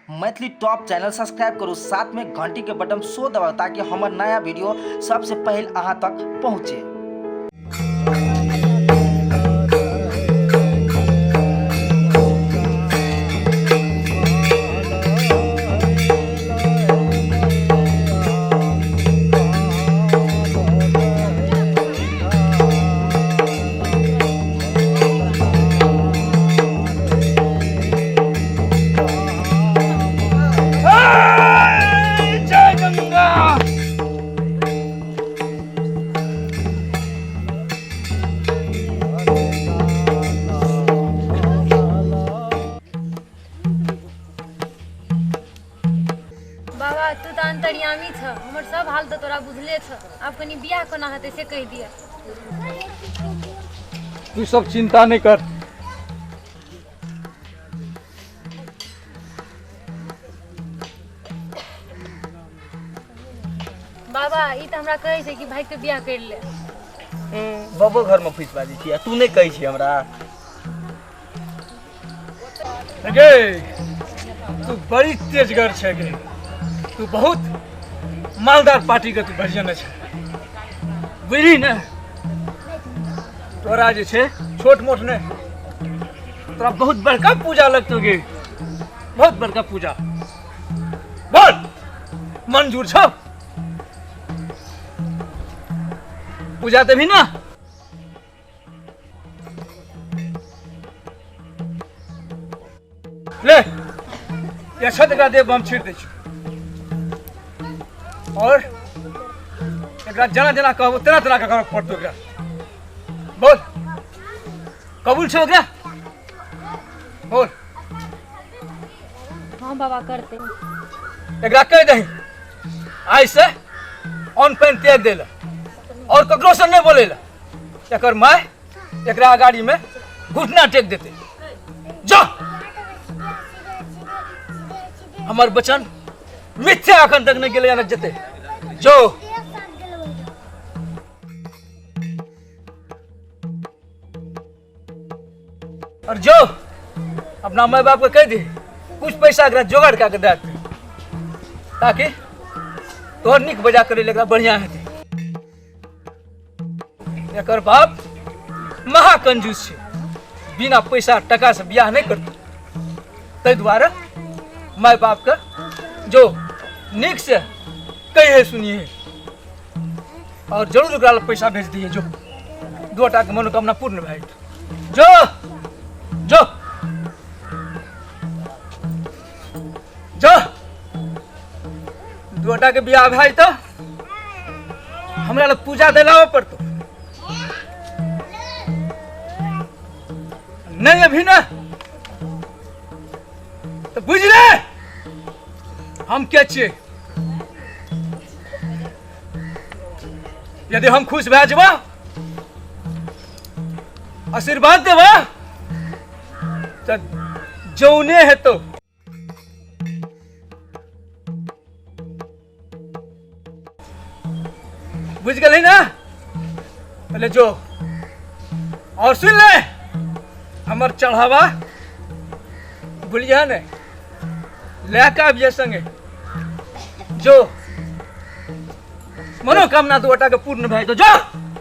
Maithili top channel subscribe करू, साथ में घंटी के बटन सो दबाओ ताकि हमार नया वीडियो सबसे पहले अहाँ तक पहुँचे। बाबा तू तो अंतर्यामी छ, हमर सब हाल तो तोरा बुझले छ। अब कनी बियाह कोना हेतै से कह दिया। तू सब चिंता नहीं कर। बाबा ई त हमरा कहै छै कि भाई के बियाह कर ले। बबो घर में फुसबा दी छिया, तू नहीं कही छी हमरा। गे तू बड़ी तेजगर छे गे, तू बहुत मालदार पार्टी के तू भजन छे, बुझली ने। तोरा जे छे छोट मोट ने, तोरा बहुत बड़का पूजा लगतो गे, बहुत बड़का पूजा। बोल मंजूर छो? पूजा देवी ना? ले या छत का देव हम छीट दे छी, और एकरा जना जना कहबो तेना तेना का करक पड़तो एकरा। बोल कबूल छो एकरा? बोल। हां बाबा करते। एकरा कह दही आज से ऑन पेन त्याग देला और ककरो से नहीं बोलेला। एकर माय एकरा अगाड़ी में घुटना टेक देते। जा हमार बचन मिथ्या अखन तक नहीं गेले जाना जते। जो और जो अपना माँ बाप को कह दे कुछ पैसा एकरा जोगाड़ करके दे, ताकि तोहर निक बजा करे लेकरा बढ़िया है। एकर बाप महाकंजूस छे, बिना पैसा टका से बियाह नहीं करते। तै द्वारा माय बाप का जो निक से कहे सुनिए, और जरूर ओकरा पैसा भेज दिए। जो 2 टा के मनोकामना पूर्ण भाई। जो जो जो 2 टा के बियाह भाई तो हमरा लग पूजा दिलाओ पड़तो। नहीं अभी ना तो बुझ ले हम क्या छिए। यदि हम खुश भए जेबा, आशीर्वाद देबा, तो जौने हेतो। बुझ गए ना? पहले जो और सुन ले, हमर चढ़ावा भूलिया ने लेका भी संगे। जो मनोकामना 2 टा के पूर्ण भाई तो जो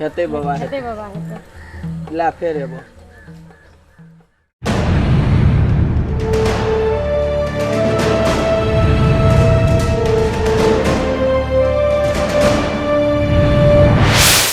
हेते बाबा हेतै बाबा हेतै। ला फेर एबो।